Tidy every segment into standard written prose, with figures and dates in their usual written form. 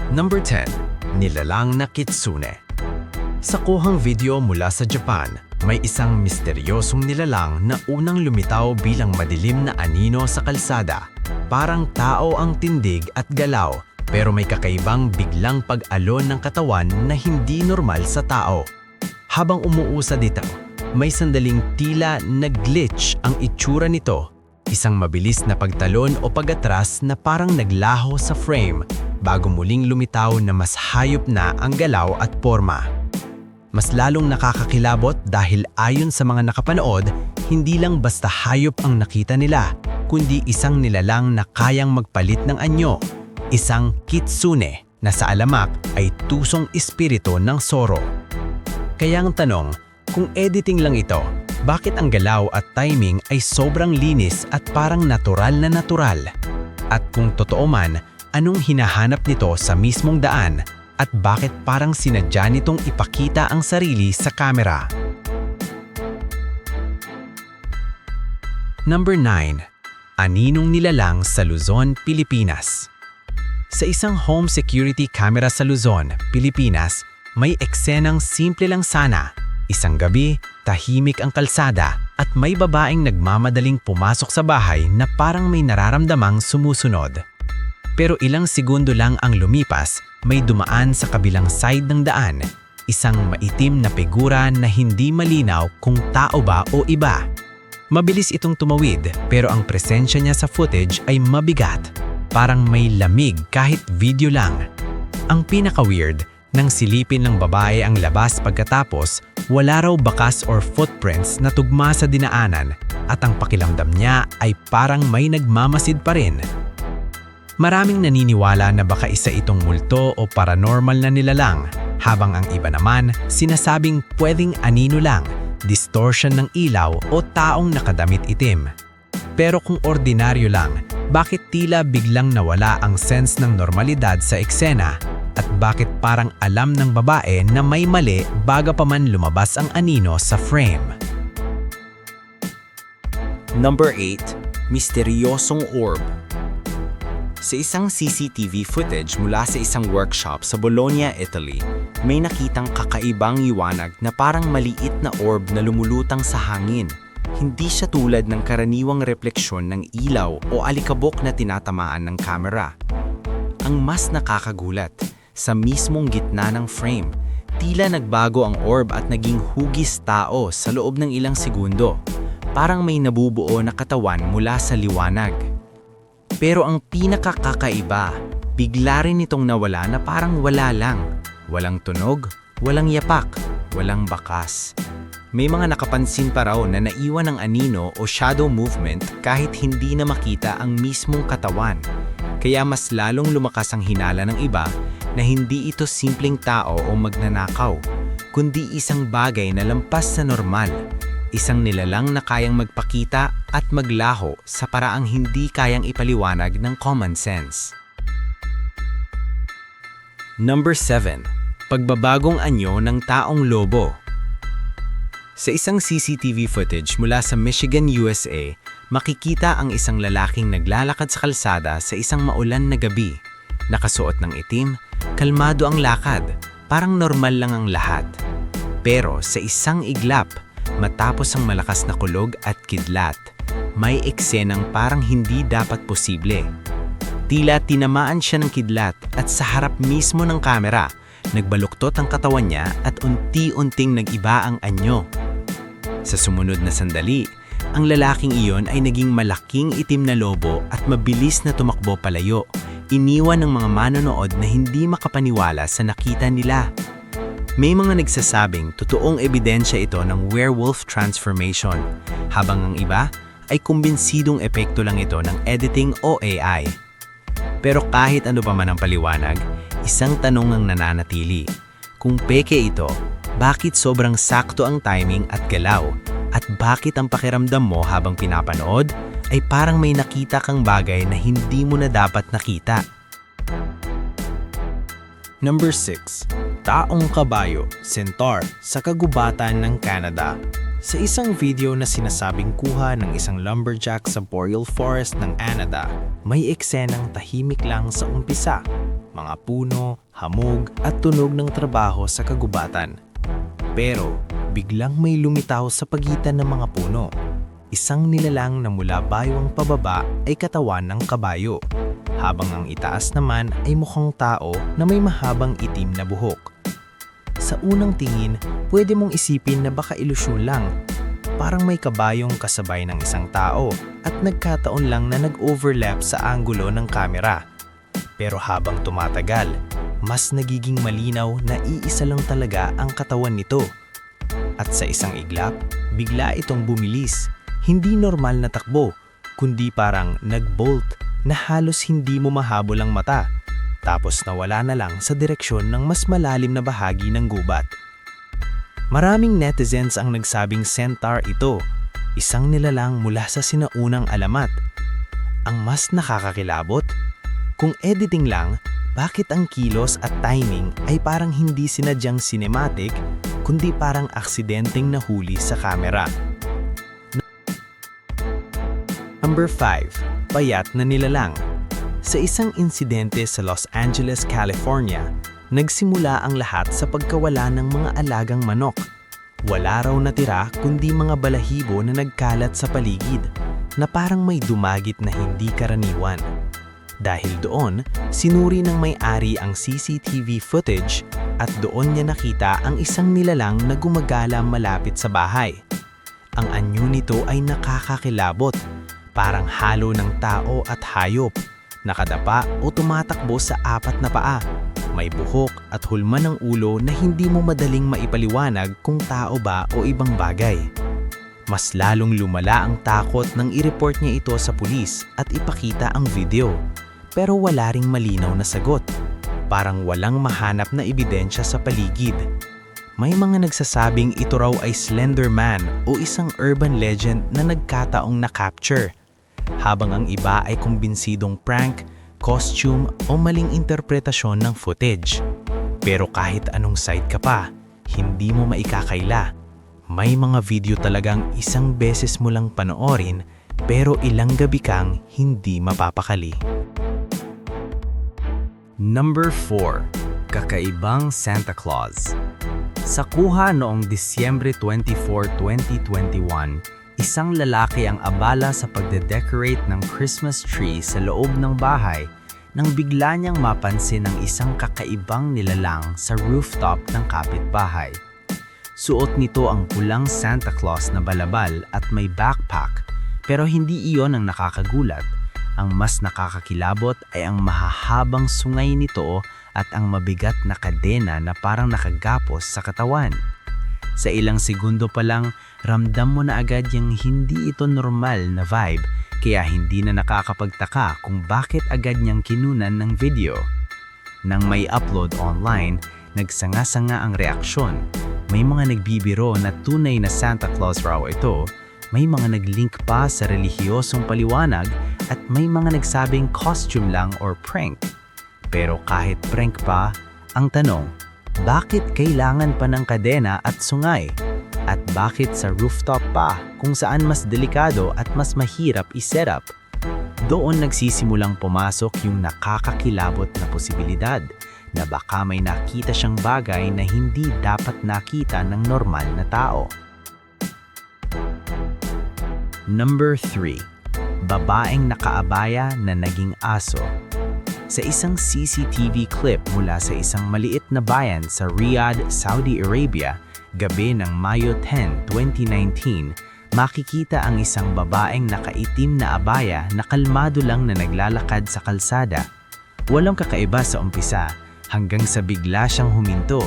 Number 10. Nilalang na kitsune. Sa kuhang video mula sa Japan, may isang misteryosong nilalang na unang lumitaw bilang madilim na anino sa kalsada. Parang tao ang tindig at galaw, pero may kakaibang biglang pag-alon ng katawan na hindi normal sa tao. Habang umuusad ito, may sandaling tila nag-glitch ang itsura nito. Isang mabilis na pagtalon o pag-atras na parang naglaho sa frame bago muling lumitaw na mas hayop na ang galaw at porma. Mas lalong nakakakilabot dahil ayon sa mga nakapanood, hindi lang basta hayop ang nakita nila, kundi isang nilalang na kayang magpalit ng anyo, isang kitsune na sa alamak ay tusong espiritu ng Zoro. Kaya ang tanong, kung editing lang ito, bakit ang galaw at timing ay sobrang linis at parang natural na natural? At kung totoo man, anong hinahanap nito sa mismong daan? At bakit parang sinadya nitong ipakita ang sarili sa kamera? Number 9. Aninong nilalang sa Luzon, Pilipinas. Sa isang home security camera sa Luzon, Pilipinas, may eksenang simple lang sana. Isang gabi, tahimik ang kalsada at may babaeng nagmamadaling pumasok sa bahay na parang may nararamdamang sumusunod. Pero ilang segundo lang ang lumipas, may dumaan sa kabilang side ng daan, isang maitim na figura na hindi malinaw kung tao ba o iba. Mabilis itong tumawid pero ang presensya niya sa footage ay mabigat, parang may lamig kahit video lang. Ang pinaka-weird, nang silipin ng babae ang labas pagkatapos, wala raw bakas or footprints na tugma sa dinaanan at ang pakiramdam niya ay parang may nagmamasid pa rin. Maraming naniniwala na baka isa itong multo o paranormal na nilalang, habang ang iba naman sinasabing pwedeng anino lang, distortion ng ilaw o taong nakadamit itim. Pero kung ordinaryo lang, bakit tila biglang nawala ang sense ng normalidad sa eksena? At bakit parang alam ng babae na may mali bago pa man lumabas ang anino sa frame? Number 8. Misteryosong orb. Sa isang CCTV footage mula sa isang workshop sa Bologna, Italy, may nakitang kakaibang liwanag na parang maliit na orb na lumulutang sa hangin. Hindi siya tulad ng karaniwang refleksyon ng ilaw o alikabok na tinatamaan ng kamera. Ang mas nakakagulat, sa mismong gitna ng frame, tila nagbago ang orb at naging hugis tao sa loob ng ilang segundo. Parang may nabubuo na katawan mula sa liwanag. Pero ang pinakakakaiba, bigla rin itong nawala na parang wala lang. Walang tunog, walang yapak, walang bakas. May mga nakapansin pa raw na naiwan ng anino o shadow movement kahit hindi na makita ang mismong katawan. Kaya mas lalong lumakas ang hinala ng iba na hindi ito simpleng tao o magnanakaw, kundi isang bagay na lampas sa normal, isang nilalang na kayang magpakita at maglaho sa paraang hindi kayang ipaliwanag ng common sense. Number 7. Pagbabagong anyo ng taong lobo. Sa isang CCTV footage mula sa Michigan, USA, makikita ang isang lalaking naglalakad sa kalsada sa isang maulan na gabi. Nakasuot ng itim, kalmado ang lakad, parang normal lang ang lahat. Pero sa isang iglap, matapos ang malakas na kulog at kidlat, may eksenang parang hindi dapat posible. Tila tinamaan siya ng kidlat at sa harap mismo ng kamera, nagbaluktot ang katawan niya at unti-unting nag-iba ang anyo. Sa sumunod na sandali, ang lalaking iyon ay naging malaking itim na lobo at mabilis na tumakbo palayo. Iniwan ng mga manonood na hindi makapaniwala sa nakita nila. May mga nagsasabing totoong ebidensya ito ng werewolf transformation, habang ang iba ay kumbinsidong epekto lang ito ng editing o AI. Pero kahit ano pa man ang paliwanag, isang tanong ang nananatili. Kung peke ito, bakit sobrang sakto ang timing at galaw? At bakit ang pakiramdam mo habang pinapanood ay parang may nakita kang bagay na hindi mo na dapat nakita? Number 6. Taong kabayo, centaur, sa kagubatan ng Canada. Sa isang video na sinasabing kuha ng isang lumberjack sa boreal forest ng Canada, may eksenang tahimik lang sa umpisa. mga puno, hamog at tunog ng trabaho sa kagubatan. Pero biglang may lumitaw sa pagitan ng mga puno. Isang nilalang na mula baywang pababa ay katawan ng kabayo, habang ang itaas naman ay mukhang tao na may mahabang itim na buhok. Sa unang tingin, pwede mong isipin na baka ilusyon lang. Parang may kabayong kasabay ng isang tao at nagkataon lang na nag-overlap sa anggulo ng kamera. Pero habang tumatagal, mas nagiging malinaw na iisa lang talaga ang katawan nito. At sa isang iglap, bigla itong bumilis. Hindi normal na takbo, kundi parang nag-bolt na halos hindi mo mahabol ang mata. Tapos nawala na lang sa direksyon ng mas malalim na bahagi ng gubat. Maraming netizens ang nagsabing centaur ito, isang nilalang mula sa sinaunang alamat. Ang mas nakakakilabot? Kung editing lang, bakit ang kilos at timing ay parang hindi sinadyang cinematic, kundi parang aksidenteng nahuli sa kamera? Number 5. Payat na nilalang. Sa isang insidente sa Los Angeles, California, nagsimula ang lahat sa pagkawala ng mga alagang manok. Wala raw natira kundi mga balahibo na nagkalat sa paligid, na parang may dumagit na hindi karaniwan. Dahil doon, sinuri ng may-ari ang CCTV footage at doon niya nakita ang isang nilalang na gumagala malapit sa bahay. Ang anyo nito ay nakakakilabot, parang halo ng tao at hayop, nakadapa o tumatakbo sa 4 na paa. May buhok at hulma ng ulo na hindi mo madaling maipaliwanag kung tao ba o ibang bagay. Mas lalong lumala ang takot nang i-report niya ito sa pulis at ipakita ang video. Pero wala ring malinaw na sagot. Parang walang mahanap na ebidensya sa paligid. May mga nagsasabing ito raw ay Slender Man o isang urban legend na nagkataong na-capture. Habang ang iba ay kumbinsidong prank, costume o maling interpretasyon ng footage. Pero kahit anong site ka pa, hindi mo maikakaila. May mga video talagang isang beses mo lang panoorin pero ilang gabi kang hindi mapapakali. Number 4. Kakaibang Santa Claus. Sa kuha noong Disyembre 24, 2021, isang lalaki ang abala sa pagde-decorate ng Christmas tree sa loob ng bahay nang bigla niyang mapansin ang isang kakaibang nilalang sa rooftop ng kapitbahay. Suot nito ang pulang Santa Claus na balabal at may backpack, pero hindi iyon ang nakakagulat. Ang mas nakakakilabot ay ang mahahabang sungay nito at ang mabigat na kadena na parang nakagapos sa katawan. Sa ilang segundo pa lang, ramdam mo na agad yung hindi ito normal na vibe, kaya hindi na nakakapagtaka kung bakit agad niyang kinunan ng video. Nang may upload online, nagsanga-sanga ang reaksyon. May mga nagbibiro na tunay na Santa Claus raw ito, may mga nag-link pa sa relihiyosong paliwanag at may mga nagsabing costume lang or prank. Pero kahit prank pa, ang tanong, bakit kailangan pa ng kadena at sungay? At bakit sa rooftop pa kung saan mas delikado at mas mahirap i-set up? Doon nagsisimulang pumasok yung nakakakilabot na posibilidad na baka may nakita siyang bagay na hindi dapat nakita ng normal na tao. Number 3. Babaeng nakaabaya na naging aso. Sa isang CCTV clip mula sa isang maliit na bayan sa Riyadh, Saudi Arabia, gabi ng Mayo 10, 2019, makikita ang isang babaeng nakaitim na abaya na kalmado lang na naglalakad sa kalsada. Walang kakaiba sa umpisa, hanggang sa bigla siyang huminto,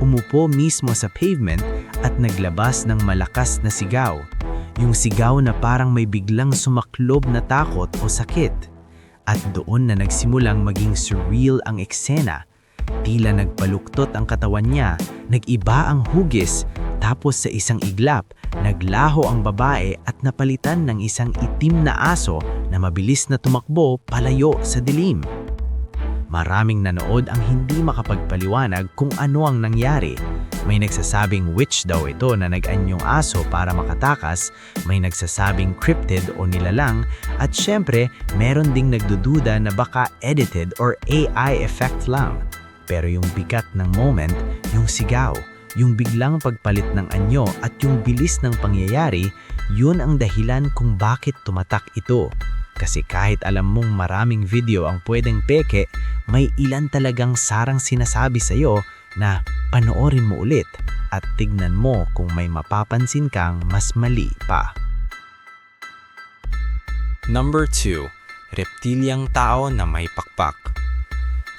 umupo mismo sa pavement at naglabas ng malakas na sigaw. Yung sigaw na parang may biglang sumaklob na takot o sakit. At doon na nagsimulang maging surreal ang eksena. Tila nagpaluktot ang katawan niya, nag-iba ang hugis, tapos sa isang iglap, naglaho ang babae at napalitan ng isang itim na aso na mabilis na tumakbo palayo sa dilim. Maraming nanood ang hindi makapagpaliwanag kung ano ang nangyari. May nagsasabing witch daw ito na nag-anyong aso para makatakas, may nagsasabing cryptid o nilalang, at syempre, meron ding nagdududa na baka edited or AI effect lang. Pero yung bigat ng moment, yung sigaw, yung biglang pagpalit ng anyo at yung bilis ng pangyayari, yun ang dahilan kung bakit tumatak ito. Kasi kahit alam mong maraming video ang pwedeng peke, may ilan talagang sarang sinasabi sa'yo na panoorin mo ulit at tignan mo kung may mapapansin kang mas mali pa. Number 2. Reptilyang tao na may pakpak.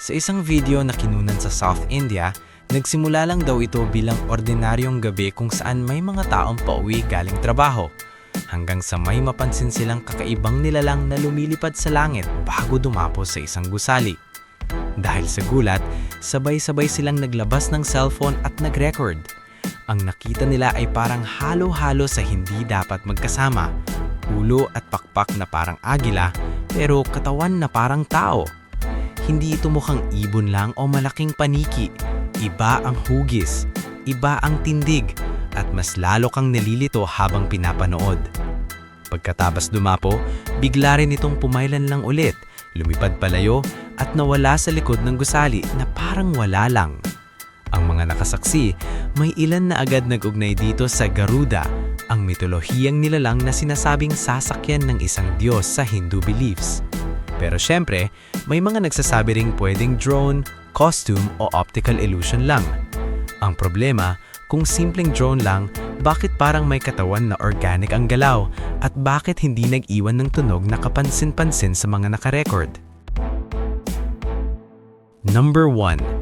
Sa isang video na kinunan sa South India, nagsimula lang daw ito bilang ordinaryong gabi kung saan may mga taong pauwi galing trabaho. Hanggang sa may mapansin silang kakaibang nilalang na lumilipad sa langit bago dumapo sa isang gusali. Dahil sa gulat, sabay-sabay silang naglabas ng cellphone at nag-record. Ang nakita nila ay parang halo-halo sa hindi dapat magkasama. Ulo at pakpak na parang agila, pero katawan na parang tao. Hindi ito mukhang ibon lang o malaking paniki. Iba ang hugis, iba ang tindig, at mas lalo kang nalilito habang pinapanood. Pagkatapos dumapo, bigla rin itong pumailan lang ulit, lumipad palayo at nawala sa likod ng gusali na parang wala lang. Ang mga nakasaksi, may ilan na agad nag-ugnay dito sa Garuda, ang mitolohiyang nilalang na sinasabing sasakyan ng isang Diyos sa Hindu beliefs. Pero syempre, may mga nagsasabi ring pwedeng drone, costume o optical illusion lang. Ang problema, kung simpleng drone lang, bakit parang may katawan na organic ang galaw at bakit hindi nag-iwan ng tunog na kapansin-pansin sa mga nakarecord? Number 1.